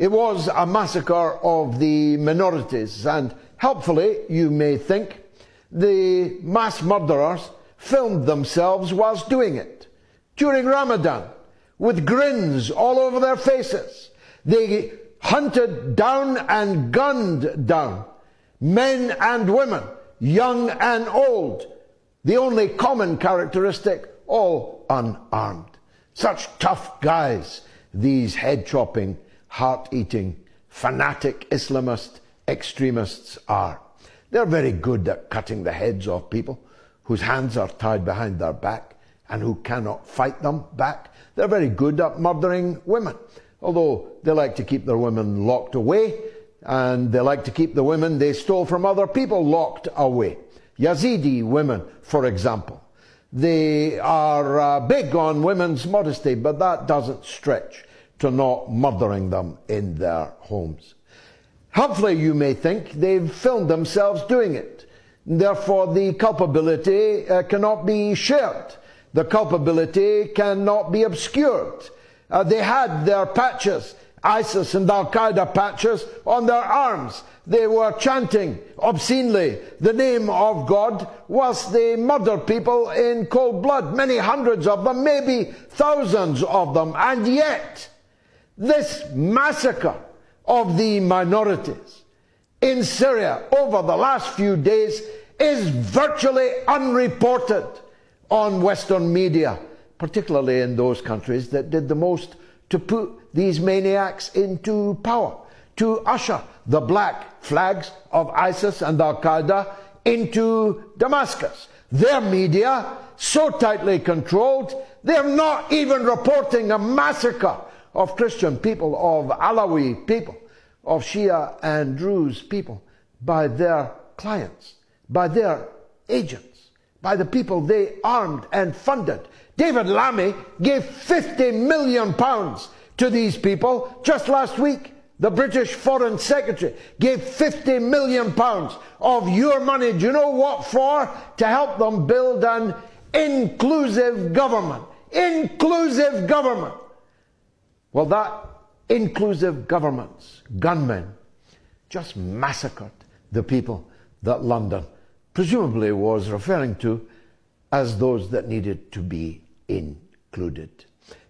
It was a massacre of the minorities, and helpfully, you may think, the mass murderers filmed themselves whilst doing it. During Ramadan, with grins all over their faces, they hunted down and gunned down men and women, young and old, the only common characteristic, all unarmed. Such tough guys, these head-chopping, heart-eating, fanatic Islamist extremists are. They're very good at cutting the heads of people whose hands are tied behind their back and who cannot fight them back. They're very good at murdering women, although they like to keep their women locked away, and they like to keep the women they stole from other people locked away. Yazidi women, for example. They are big on women's modesty, but that doesn't stretch to not murdering them in their homes. Helpfully, you may think, they've filmed themselves doing it. Therefore, the culpability cannot be shared. The culpability cannot be obscured. They had their patches, ISIS and Al-Qaeda patches, on their arms. They were chanting obscenely the name of God whilst they murdered people in cold blood, many hundreds of them, maybe thousands of them. And yet, this massacre of the minorities in Syria over the last few days is virtually unreported on Western media, particularly in those countries that did the most to put these maniacs into power, to usher the black flags of ISIS and Al-Qaeda into Damascus. Their media, so tightly controlled, they're not even reporting a massacre of Christian people, of Alawi people, of Shia and Druze people by their clients, by their agents, by the people they armed and funded. David Lammy gave £50 million to these people just last week. The British Foreign Secretary gave £50 million of your money. Do you know what for? To help them build an inclusive government. Inclusive government. Well, that inclusive government's gunmen just massacred the people that London presumably was referring to as those that needed to be included.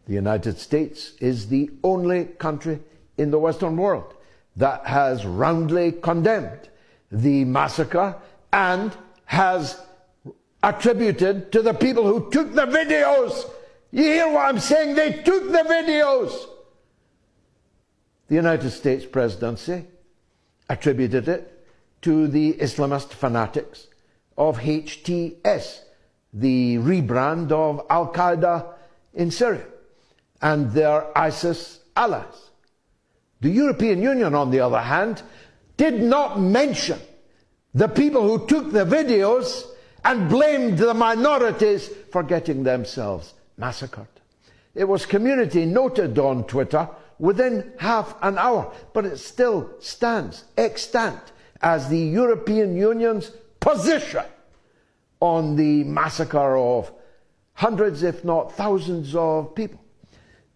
The United States is the only country in the Western world that has roundly condemned the massacre and has attributed to the people who took the videos. You hear what I'm saying? They took the videos. The United States presidency attributed it to the Islamist fanatics of HTS, the rebrand of Al-Qaeda in Syria, and their ISIS allies. The European Union, on the other hand, did not mention the people who took the videos and blamed the minorities for getting themselves massacred. It was community noted on Twitter within half an hour, but it still stands extant as the European Union's position on the massacre of hundreds, if not thousands, of people.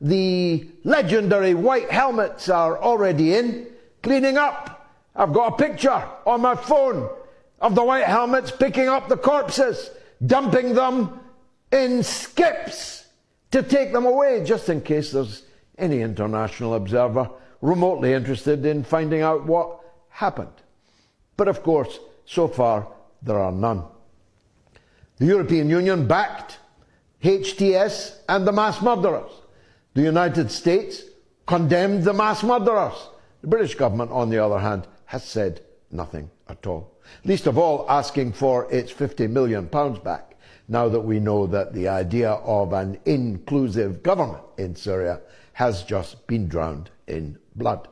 The legendary white helmets are already in, cleaning up. I've got a picture on my phone of the white helmets picking up the corpses, dumping them in skips to take them away, just in case there's any international observer remotely interested in finding out what happened. But of course, so far, there are none. The European Union backed HTS and the mass murderers. The United States condemned the mass murderers. The British government, on the other hand, has said nothing at all. Least of all, asking for its £50 million back, now that we know that the idea of an inclusive government in Syria has just been drowned in blood.